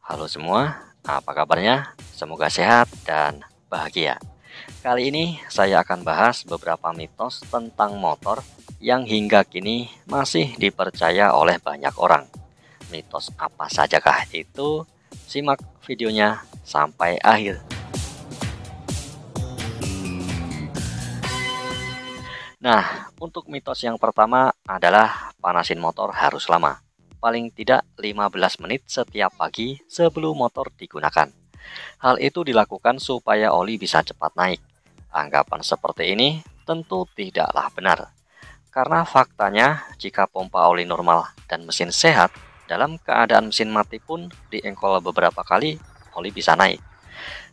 Halo semua, apa kabarnya? Semoga sehat dan bahagia. Kali ini saya akan bahas beberapa mitos tentang motor yang hingga kini masih dipercaya oleh banyak orang. Mitos apa sajakah itu? Simak videonya sampai akhir. Nah, untuk mitos yang pertama adalah panasin motor harus lama. Paling tidak 15 menit setiap pagi sebelum motor digunakan. Hal itu dilakukan supaya oli bisa cepat naik. Anggapan seperti ini tentu tidaklah benar. Karena faktanya jika pompa oli normal dan mesin sehat, dalam keadaan mesin mati pun diengkol beberapa kali, oli bisa naik.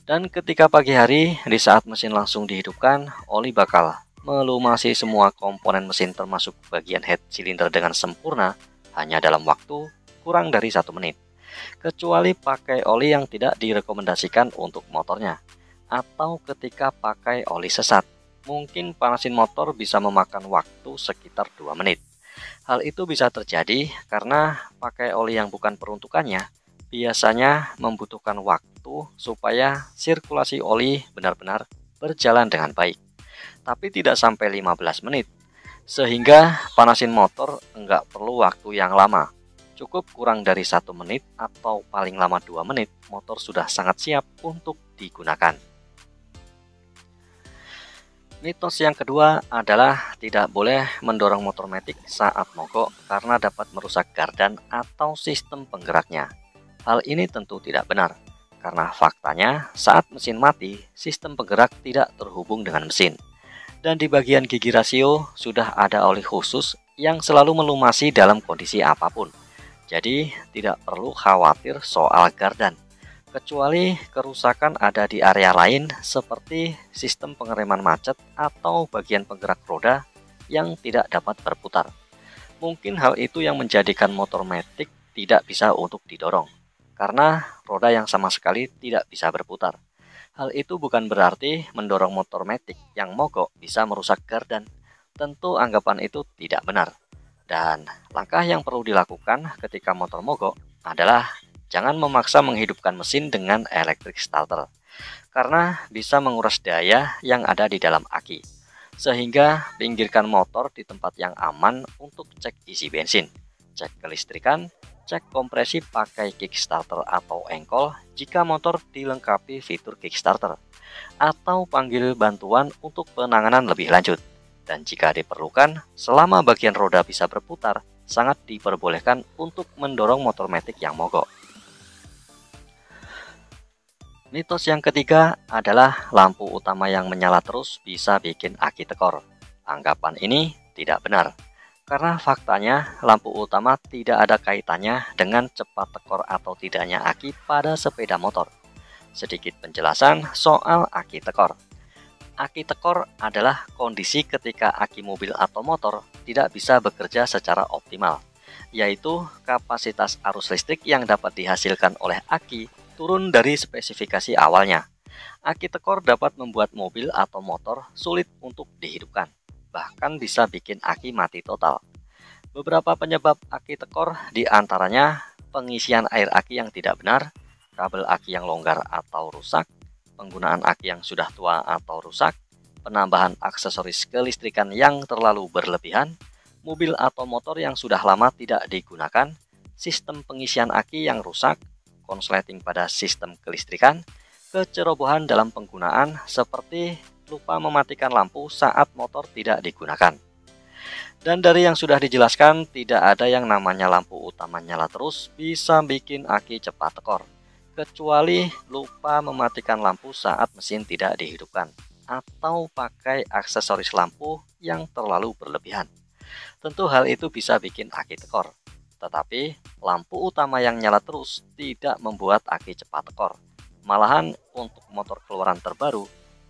Dan ketika pagi hari, di saat mesin langsung dihidupkan, oli bakal melumasi semua komponen mesin termasuk bagian head silinder dengan sempurna hanya dalam waktu kurang dari 1 menit. Kecuali pakai oli yang tidak direkomendasikan untuk motornya, atau ketika pakai oli sesat. Mungkin panasin motor bisa memakan waktu sekitar 2 menit. Hal itu bisa terjadi karena pakai oli yang bukan peruntukannya biasanya membutuhkan waktu supaya sirkulasi oli benar-benar berjalan dengan baik. Tapi tidak sampai 15 menit, sehingga panasin motor enggak perlu waktu yang lama. Cukup kurang dari 1 menit atau paling lama 2 menit, motor sudah sangat siap untuk digunakan. Mitos yang kedua adalah tidak boleh mendorong motor matic saat mogok karena dapat merusak gardan atau sistem penggeraknya. Hal ini tentu tidak benar, karena faktanya saat mesin mati, sistem penggerak tidak terhubung dengan mesin. Dan di bagian gigi rasio sudah ada oli khusus yang selalu melumasi dalam kondisi apapun. Jadi tidak perlu khawatir soal gardan. Kecuali kerusakan ada di area lain seperti sistem pengereman macet atau bagian penggerak roda yang tidak dapat berputar. Mungkin hal itu yang menjadikan motor matic tidak bisa untuk didorong, karena roda yang sama sekali tidak bisa berputar. Hal itu bukan berarti mendorong motor matic yang mogok bisa merusak gardan. Tentu anggapan itu tidak benar. Dan langkah yang perlu dilakukan ketika motor mogok adalah jangan memaksa menghidupkan mesin dengan electric starter, karena bisa menguras daya yang ada di dalam aki. Sehingga pinggirkan motor di tempat yang aman untuk cek isi bensin, cek kelistrikan, cek kompresi pakai kickstarter atau engkol jika motor dilengkapi fitur kickstarter, atau panggil bantuan untuk penanganan lebih lanjut. Dan jika diperlukan, selama bagian roda bisa berputar, sangat diperbolehkan untuk mendorong motor matic yang mogok. Mitos yang ketiga adalah lampu utama yang menyala terus bisa bikin aki tekor. Anggapan ini tidak benar, karena faktanya lampu utama tidak ada kaitannya dengan cepat tekor atau tidaknya aki pada sepeda motor. Sedikit penjelasan soal aki tekor. Aki tekor adalah kondisi ketika aki mobil atau motor tidak bisa bekerja secara optimal, yaitu kapasitas arus listrik yang dapat dihasilkan oleh aki turun dari spesifikasi awalnya. Aki tekor dapat membuat mobil atau motor sulit untuk dihidupkan, bahkan bisa bikin aki mati total. Beberapa penyebab aki tekor diantaranya pengisian air aki yang tidak benar, kabel aki yang longgar atau rusak, penggunaan aki yang sudah tua atau rusak, penambahan aksesoris kelistrikan yang terlalu berlebihan, mobil atau motor yang sudah lama tidak digunakan, sistem pengisian aki yang rusak, konsleting pada sistem kelistrikan, kecerobohan dalam penggunaan seperti lupa mematikan lampu saat motor tidak digunakan. Dan dari yang sudah dijelaskan, tidak ada yang namanya lampu utama nyala terus bisa bikin aki cepat tekor, kecuali lupa mematikan lampu saat mesin tidak dihidupkan, atau pakai aksesoris lampu yang terlalu berlebihan. Tentu hal itu bisa bikin aki tekor. Tetapi lampu utama yang nyala terus tidak membuat aki cepat tekor. Malahan untuk motor keluaran terbaru,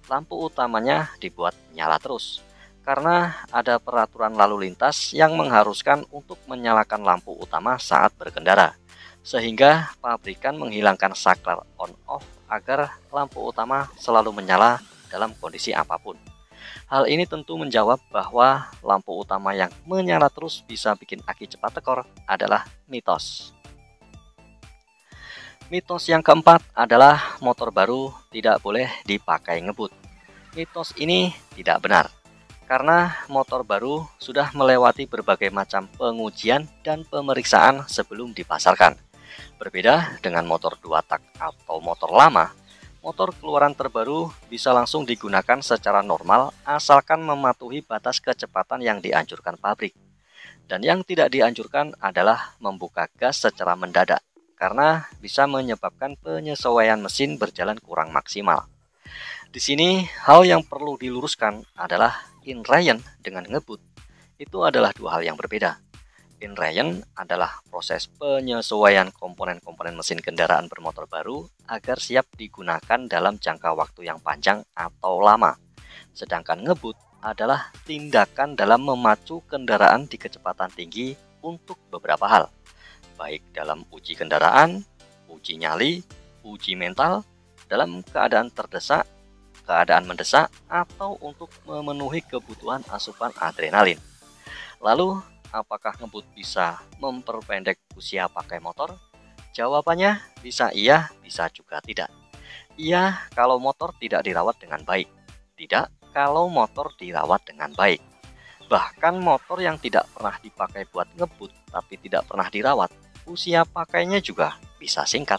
lampu utamanya dibuat nyala terus, karena ada peraturan lalu lintas yang mengharuskan untuk menyalakan lampu utama saat berkendara, sehingga pabrikan menghilangkan saklar on-off agar lampu utama selalu menyala dalam kondisi apapun. Hal ini tentu menjawab bahwa lampu utama yang menyala terus bisa bikin aki cepat tekor adalah mitos. Mitos yang keempat adalah motor baru tidak boleh dipakai ngebut. Mitos ini tidak benar, karena motor baru sudah melewati berbagai macam pengujian dan pemeriksaan sebelum dipasarkan. Berbeda dengan motor 2 tak atau motor lama, motor keluaran terbaru bisa langsung digunakan secara normal asalkan mematuhi batas kecepatan yang dianjurkan pabrik. Dan yang tidak dianjurkan adalah membuka gas secara mendadak, karena bisa menyebabkan penyesuaian mesin berjalan kurang maksimal. Di sini, hal yang perlu diluruskan adalah inrayen dengan ngebut. Itu adalah dua hal yang berbeda. Inrayen adalah proses penyesuaian komponen-komponen mesin kendaraan bermotor baru agar siap digunakan dalam jangka waktu yang panjang atau lama. Sedangkan ngebut adalah tindakan dalam memacu kendaraan di kecepatan tinggi untuk beberapa hal, baik dalam uji kendaraan, uji nyali, uji mental, dalam keadaan terdesak, keadaan mendesak, atau untuk memenuhi kebutuhan asupan adrenalin. Lalu, apakah ngebut bisa memperpendek usia pakai motor? Jawabannya bisa iya, bisa juga tidak. Iya kalau motor tidak dirawat dengan baik. Tidak kalau motor dirawat dengan baik. Bahkan motor yang tidak pernah dipakai buat ngebut tapi tidak pernah dirawat, usia pakainya juga bisa singkat.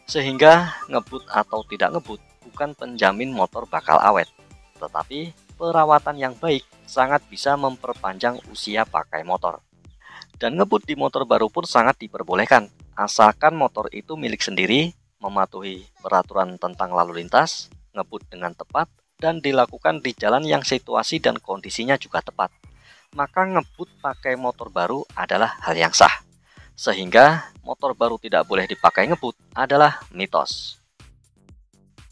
Sehingga ngebut atau tidak ngebut bukan penjamin motor bakal awet, tetapi perawatan yang baik sangat bisa memperpanjang usia pakai motor. Dan ngebut di motor baru pun sangat diperbolehkan, asalkan motor itu milik sendiri, mematuhi peraturan tentang lalu lintas, ngebut dengan tepat, dan dilakukan di jalan yang situasi dan kondisinya juga tepat. Maka ngebut pakai motor baru adalah hal yang sah. Sehingga motor baru tidak boleh dipakai ngebut adalah mitos.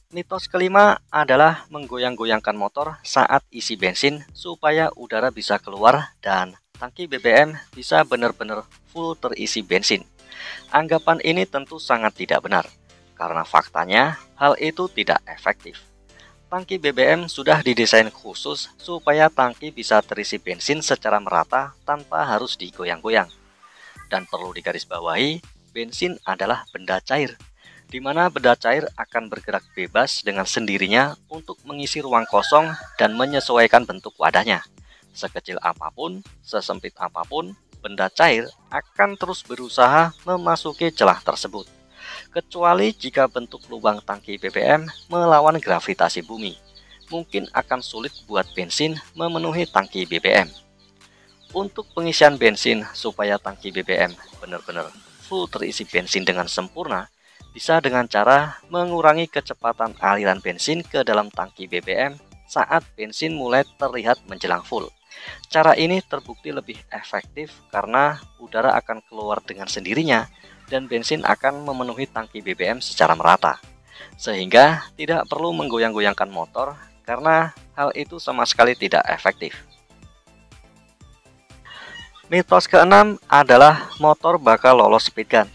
Mitos kelima adalah menggoyang-goyangkan motor saat isi bensin supaya udara bisa keluar dan tangki BBM bisa benar-benar full terisi bensin. Anggapan ini tentu sangat tidak benar, karena faktanya hal itu tidak efektif. Tangki BBM sudah didesain khusus supaya tangki bisa terisi bensin secara merata tanpa harus digoyang-goyang. Dan perlu digarisbawahi, bensin adalah benda cair, di mana benda cair akan bergerak bebas dengan sendirinya untuk mengisi ruang kosong dan menyesuaikan bentuk wadahnya. Sekecil apapun, sesempit apapun, benda cair akan terus berusaha memasuki celah tersebut. Kecuali jika bentuk lubang tangki BBM melawan gravitasi bumi, mungkin akan sulit buat bensin memenuhi tangki BBM. Untuk pengisian bensin supaya tangki BBM benar-benar full terisi bensin dengan sempurna, bisa dengan cara mengurangi kecepatan aliran bensin ke dalam tangki BBM saat bensin mulai terlihat menjelang full. Cara ini terbukti lebih efektif karena udara akan keluar dengan sendirinya dan bensin akan memenuhi tangki BBM secara merata. Sehingga tidak perlu menggoyang-goyangkan motor karena hal itu sama sekali tidak efektif. Mitos keenam adalah motor bakal lolos speed gun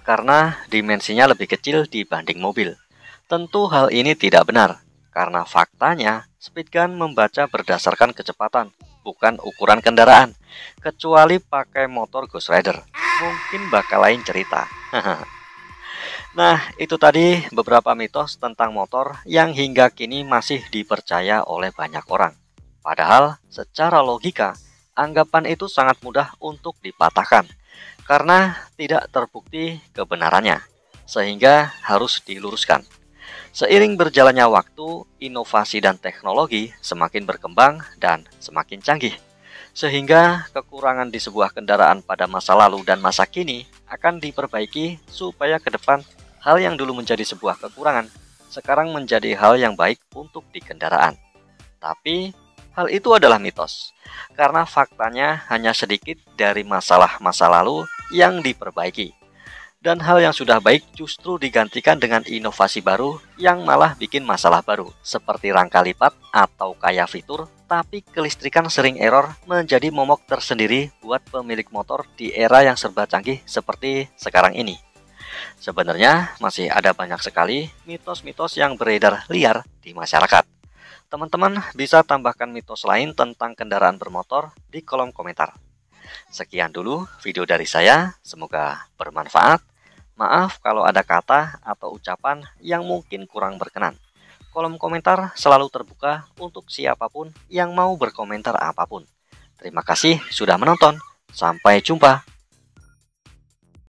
karena dimensinya lebih kecil dibanding mobil. Tentu hal ini tidak benar, karena faktanya speed gun membaca berdasarkan kecepatan, bukan ukuran kendaraan. Kecuali pakai motor Ghost Rider, mungkin bakal lain cerita. Nah, itu tadi beberapa mitos tentang motor yang hingga kini masih dipercaya oleh banyak orang. Padahal secara logika, anggapan itu sangat mudah untuk dipatahkan karena tidak terbukti kebenarannya, sehingga harus diluruskan. Seiring berjalannya waktu, inovasi dan teknologi semakin berkembang dan semakin canggih, sehingga kekurangan di sebuah kendaraan pada masa lalu dan masa kini akan diperbaiki supaya ke depan hal yang dulu menjadi sebuah kekurangan sekarang menjadi hal yang baik untuk di kendaraan. Tapi hal itu adalah mitos, karena faktanya hanya sedikit dari masalah masa lalu yang diperbaiki. Dan hal yang sudah baik justru digantikan dengan inovasi baru yang malah bikin masalah baru, seperti rangka lipat atau kaya fitur, tapi kelistrikan sering error menjadi momok tersendiri buat pemilik motor di era yang serba canggih seperti sekarang ini. Sebenarnya masih ada banyak sekali mitos-mitos yang beredar liar di masyarakat. Teman-teman bisa tambahkan mitos lain tentang kendaraan bermotor di kolom komentar. Sekian dulu video dari saya, semoga bermanfaat. Maaf kalau ada kata atau ucapan yang mungkin kurang berkenan. Kolom komentar selalu terbuka untuk siapapun yang mau berkomentar apapun. Terima kasih sudah menonton. Sampai jumpa.